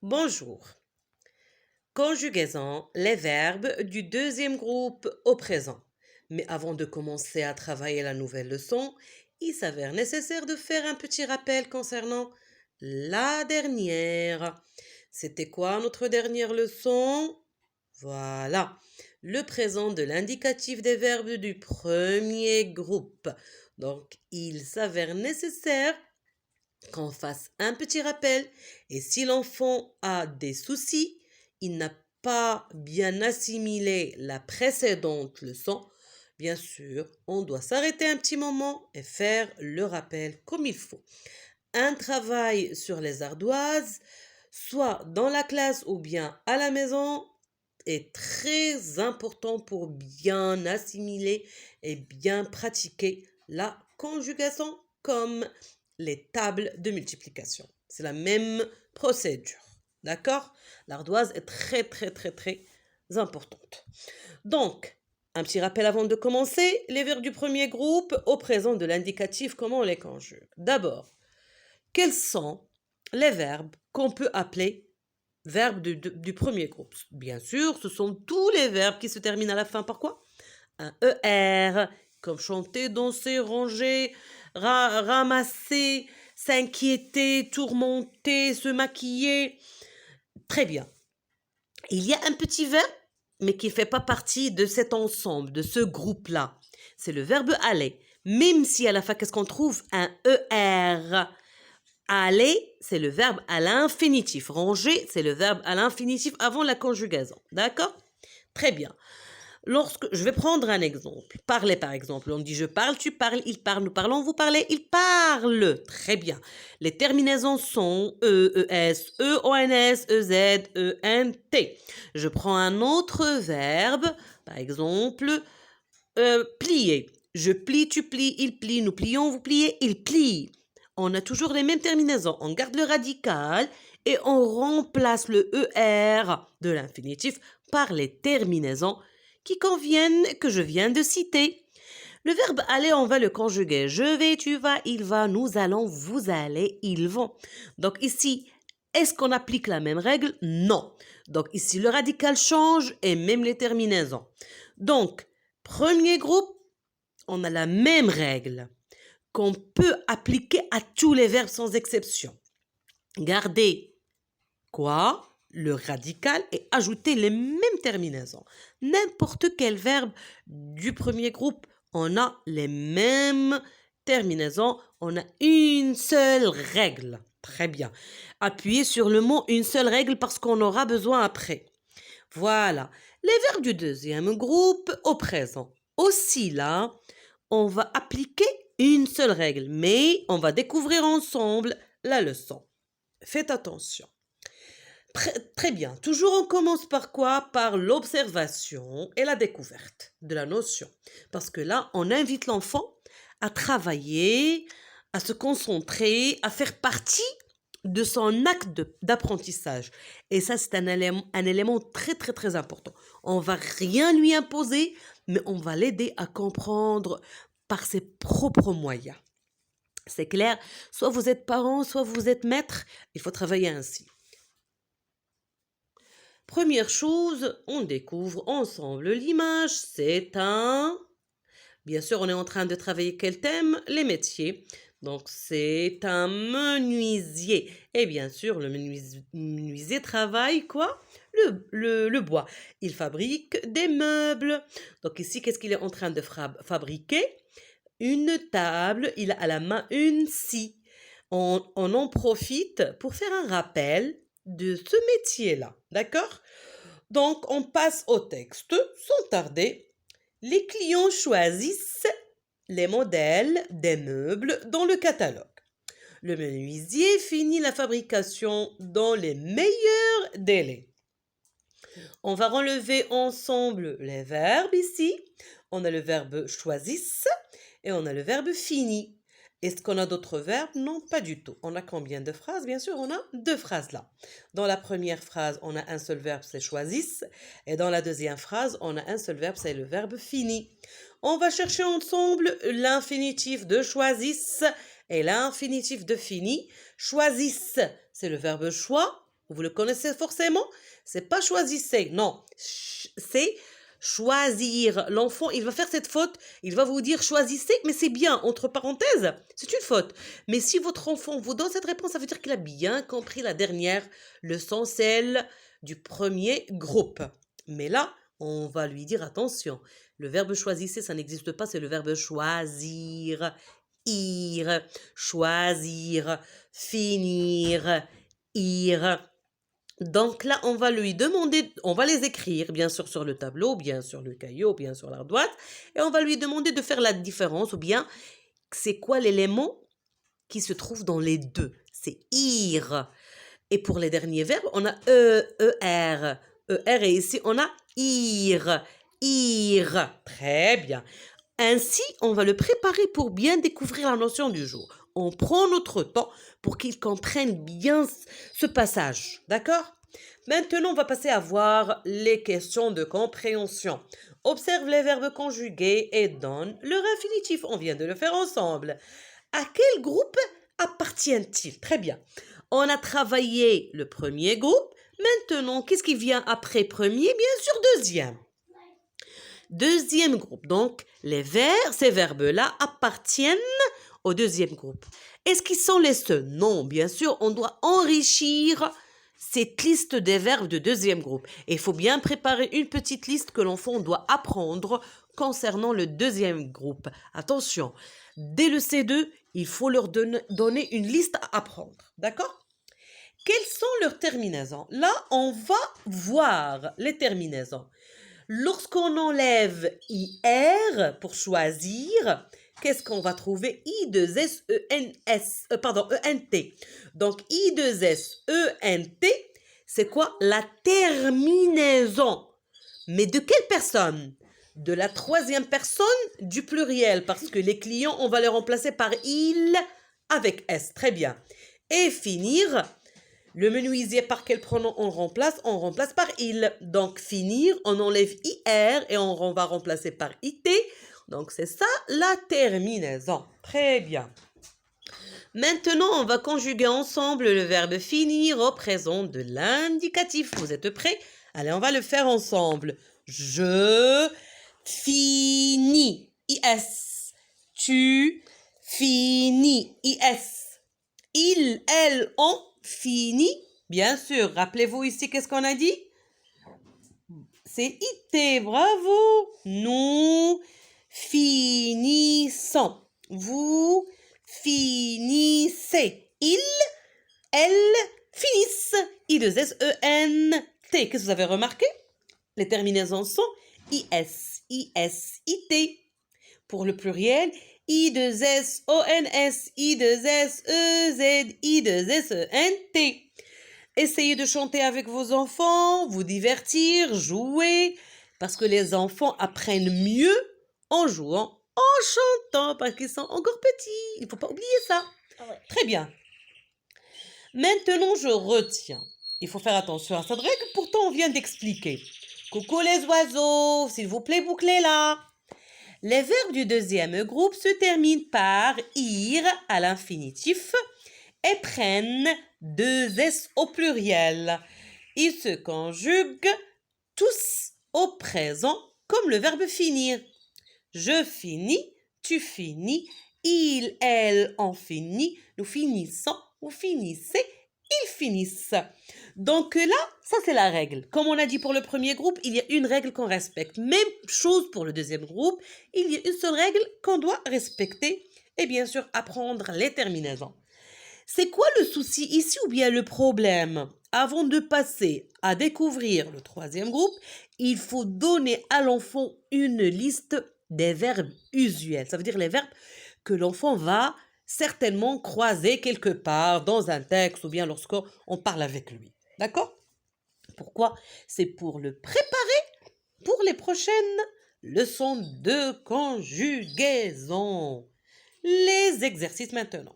Bonjour. Conjugaison, les verbes du deuxième groupe au présent. Mais avant de commencer à travailler la nouvelle leçon, il s'avère nécessaire de faire un petit rappel concernant la dernière. C'était quoi notre dernière leçon? Voilà, le présent de l'indicatif des verbes du premier groupe. Donc, il s'avère nécessaire qu'on fasse un petit rappel et si l'enfant a des soucis, il n'a pas bien assimilé la précédente leçon, bien sûr, on doit s'arrêter un petit moment et faire le rappel comme il faut. Un travail sur les ardoises, soit dans la classe ou bien à la maison, est très important pour bien assimiler et bien pratiquer la conjugation comme les tables de multiplication. C'est la même procédure. D'accord? L'ardoise est très importante. Donc, un petit rappel avant de commencer, les verbes du premier groupe au présent de l'indicatif, comment on les conjugue? D'abord, quels sont les verbes qu'on peut appeler verbes du premier groupe? Bien sûr, ce sont tous les verbes qui se terminent à la fin par quoi? Un ER, comme chanter, danser, ranger, ramasser, s'inquiéter, tourmenter, se maquiller. Très bien. Il y a un petit verbe, mais qui ne fait pas partie de cet ensemble, de ce groupe-là. C'est le verbe aller. Même si à la fin, qu'est-ce qu'on trouve? Un ER. Aller, c'est le verbe à l'infinitif. Ranger, c'est le verbe à l'infinitif avant la conjugaison. D'accord? Très bien. Lorsque je vais prendre un exemple, parler par exemple, on dit je parle, tu parles, il parle, nous parlons, vous parlez, il parle. Très bien. Les terminaisons sont e, es, ons, ez, ent. Je prends un autre verbe, par exemple, plier. Je plie, tu plies, il plie, nous plions, vous pliez, il plie. On a toujours les mêmes terminaisons. On garde le radical et on remplace le ER de l'infinitif par les terminaisons qui conviennent que je viens de citer. Le verbe aller, on va le conjuguer. Je vais, tu vas, il va, nous allons, vous allez, ils vont. Donc ici, est-ce qu'on applique la même règle? Non. Donc ici, le radical change et même les terminaisons. Donc, premier groupe, on a la même règle qu'on peut appliquer à tous les verbes sans exception. Gardez quoi? Le radical et ajouter les mêmes terminaisons. N'importe quel verbe du premier groupe, on a les mêmes terminaisons. On a une seule règle. Très bien. Appuyez sur le mot une seule règle parce qu'on aura besoin après. Voilà. Les verbes du deuxième groupe au présent. Aussi là, on va appliquer une seule règle, mais on va découvrir ensemble la leçon. Faites attention. Très bien. Toujours on commence par quoi? Par l'observation et la découverte de la notion. Parce que là, on invite l'enfant à travailler, à se concentrer, à faire partie de son acte d'apprentissage. Et ça, c'est un élément très important. On va rien lui imposer, mais on va l'aider à comprendre par ses propres moyens. C'est clair? Soit vous êtes parent, soit vous êtes maître, il faut travailler ainsi. Première chose, on découvre ensemble l'image. C'est un... Bien sûr, on est en train de travailler quel thème? Les métiers. Donc, c'est un menuisier. Et bien sûr, le menuisier travaille quoi? Le bois. Il fabrique des meubles. Donc ici, qu'est-ce qu'il est en train de fabriquer? Une table. Il a à la main une scie. On en profite pour faire un rappel de ce métier-là. D'accord? Donc, on passe au texte sans tarder. Les clients choisissent les modèles des meubles dans le catalogue. Le menuisier finit la fabrication dans les meilleurs délais. On va relever ensemble les verbes ici. On a le verbe choisissent et on a le verbe fini. Est-ce qu'on a d'autres verbes? Non, pas du tout. On a combien de phrases? Bien sûr, on a deux phrases là. Dans la première phrase, on a un seul verbe, c'est choisissent. Et dans la deuxième phrase, on a un seul verbe, c'est le verbe fini. On va chercher ensemble l'infinitif de choisissent et l'infinitif de fini. Choisissent, c'est le verbe choix. Vous le connaissez forcément? C'est pas choisissez, non. C'est choisir. L'enfant, il va faire cette faute, il va vous dire choisissez, mais c'est bien, entre parenthèses, c'est une faute. Mais si votre enfant vous donne cette réponse, ça veut dire qu'il a bien compris la dernière leçon, celle du premier groupe. Mais là, on va lui dire attention, le verbe choisissez, ça n'existe pas, c'est le verbe choisir, ir, choisir, finir, ir. Donc là, on va lui demander, on va les écrire, bien sûr, sur le tableau, bien sur le cahier, bien sur l'ardoise, et on va lui demander de faire la différence, ou bien c'est quoi l'élément qui se trouve dans les deux. C'est ir. Et pour les derniers verbes, on a er, er, et ici on a ir, ir. Très bien. Ainsi, on va le préparer pour bien découvrir la notion du jour. On prend notre temps pour qu'il comprenne bien ce passage. D'accord? Maintenant, on va passer à voir les questions de compréhension. Observe les verbes conjugués et donne leur infinitif. On vient de le faire ensemble. À quel groupe appartient-il? Très bien. On a travaillé le premier groupe. Maintenant, qu'est-ce qui vient après premier? Bien sûr, deuxième. Deuxième groupe. Donc, ces verbes-là appartiennent au deuxième groupe. Est-ce qu'ils sont les seuls? Non, bien sûr, on doit enrichir cette liste des verbes de deuxième groupe. Et il faut bien préparer une petite liste que l'enfant doit apprendre concernant le deuxième groupe. Attention, dès le C2, il faut leur donner une liste à apprendre. D'accord? Quelles sont leurs terminaisons? Là, on va voir les terminaisons. Lorsqu'on enlève IR pour choisir, qu'est-ce qu'on va trouver? I2SENT. Donc, I2SENT, c'est quoi? La terminaison. Mais de quelle personne? De la troisième personne du pluriel, parce que les clients, on va les remplacer par il avec S. Très bien. Et finir, le menuisier, par quel pronom on remplace? On remplace par il. Donc, finir, on enlève IR et on va remplacer par IT. Donc, c'est ça la terminaison. Très bien. Maintenant, on va conjuguer ensemble le verbe finir au présent de l'indicatif. Vous êtes prêts? Allez, on va le faire ensemble. Je finis. IS. Tu finis. IS. Il, elle, on finit. Bien sûr. Rappelez-vous ici, qu'est-ce qu'on a dit? C'est IT. Bravo. Nous finissons. Vous finissez. Il, elle finissent. I2SENT. Qu'est-ce que vous avez remarqué? Les terminaisons sont IS, IS, IT. Pour le pluriel, I2SONS, I2SEZ, I2SENT. Essayez de chanter avec vos enfants, vous divertir, jouer, parce que les enfants apprennent mieux en jouant, en chantant, parce qu'ils sont encore petits. Il ne faut pas oublier ça. Ah ouais. Très bien. Maintenant, je retiens. Il faut faire attention à cette règle, pourtant on vient d'expliquer. Coucou les oiseaux, s'il vous plaît, bouclez-la. Les verbes du deuxième groupe se terminent par ir à l'infinitif et prennent deux S au pluriel. Ils se conjuguent tous au présent comme le verbe finir. Je finis, tu finis, il, elle, on finit, nous finissons, vous finissez, ils finissent. Donc là, ça c'est la règle. Comme on a dit pour le premier groupe, il y a une règle qu'on respecte. Même chose pour le deuxième groupe, il y a une seule règle qu'on doit respecter et bien sûr apprendre les terminaisons. C'est quoi le souci ici ou bien le problème? Avant de passer à découvrir le troisième groupe, il faut donner à l'enfant une liste des verbes usuels. Ça veut dire les verbes que l'enfant va certainement croiser quelque part dans un texte ou bien lorsqu'on parle avec lui. D'accord? Pourquoi? C'est pour le préparer pour les prochaines leçons de conjugaison. Les exercices maintenant.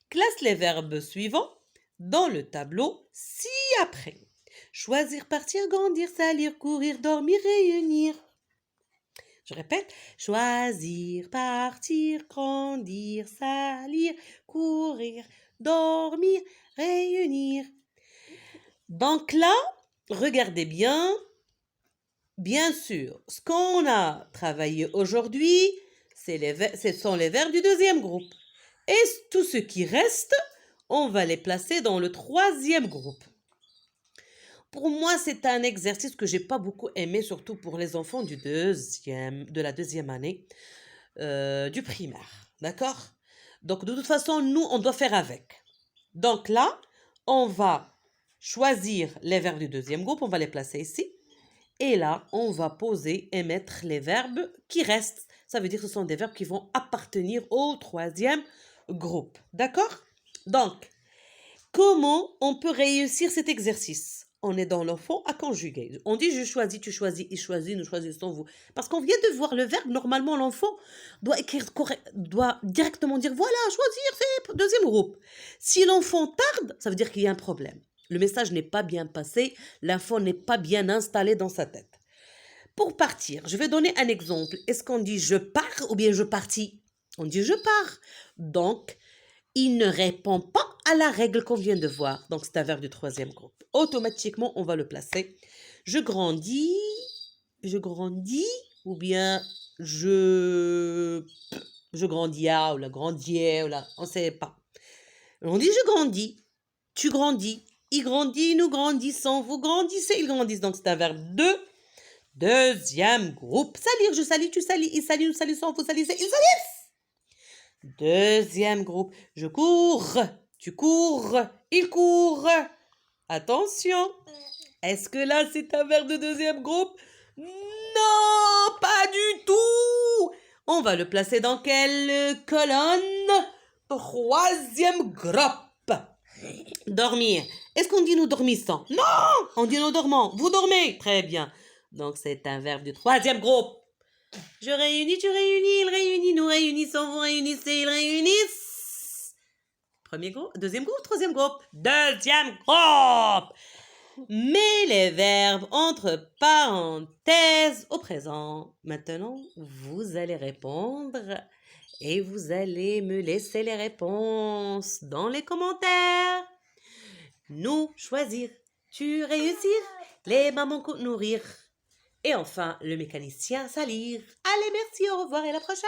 Classe les verbes suivants dans le tableau ci-après. Choisir, partir, grandir, salir, courir, dormir, réunir. Je répète, choisir, partir, grandir, salir, courir, dormir, réunir. Donc là, regardez bien, bien sûr, ce qu'on a travaillé aujourd'hui, ce sont les verbes du deuxième groupe. Et tout ce qui reste, on va les placer dans le troisième groupe. Pour moi, c'est un exercice que j'ai pas beaucoup aimé, surtout pour les enfants de la deuxième année du primaire. D'accord? Donc, de toute façon, nous, on doit faire avec. Donc là, on va choisir les verbes du deuxième groupe, on va les placer ici. Et là, on va poser et mettre les verbes qui restent. Ça veut dire que ce sont des verbes qui vont appartenir au troisième groupe. D'accord? Donc, comment on peut réussir cet exercice? On est dans le fond à conjuguer. On dit je choisis, tu choisis, il choisit, nous choisissons vous. Parce qu'on vient de voir le verbe, normalement l'enfant doit écrire doit directement dire voilà, choisir, c'est deuxième groupe. Si l'enfant tarde, ça veut dire qu'il y a un problème. Le message n'est pas bien passé, l'info n'est pas bien installée dans sa tête. Pour partir, je vais donner un exemple. Est-ce qu'on dit je pars ou bien je partis? On dit je pars. Donc, il ne répond pas à la règle qu'on vient de voir. Donc, c'est un verbe du troisième groupe. Automatiquement, on va le placer. Je grandis, ou bien je, je grandis, ou la grandier, ou la, on ne sait pas. On dit je grandis, tu grandis, il grandit, nous grandissons, vous grandissez, ils grandissent. Donc, c'est un verbe de deuxième groupe. Salir, je salis, tu salis, il salit, nous salissons, vous salissez, ils salissent. Deuxième groupe. Je cours, tu cours, il court. Attention. Est-ce que là, c'est un verbe de deuxième groupe? Non, pas du tout. On va le placer dans quelle colonne? Troisième groupe. Dormir. Est-ce qu'on dit nous dormissons? Non, on dit nous dormons. Vous dormez. Très bien. Donc, c'est un verbe du troisième groupe. Je réunis, tu réunis, il réunit, nous réunissons, vous réunissez, ils réunissent. Premier groupe, deuxième groupe, troisième groupe. Deuxième groupe. Mets les verbes entre parenthèses au présent. Maintenant, vous allez répondre et vous allez me laisser les réponses dans les commentaires. Nous choisir, tu réussir, les mamans nourrir. Et enfin, le mécanicien salir. Allez, merci, au revoir et à la prochaine.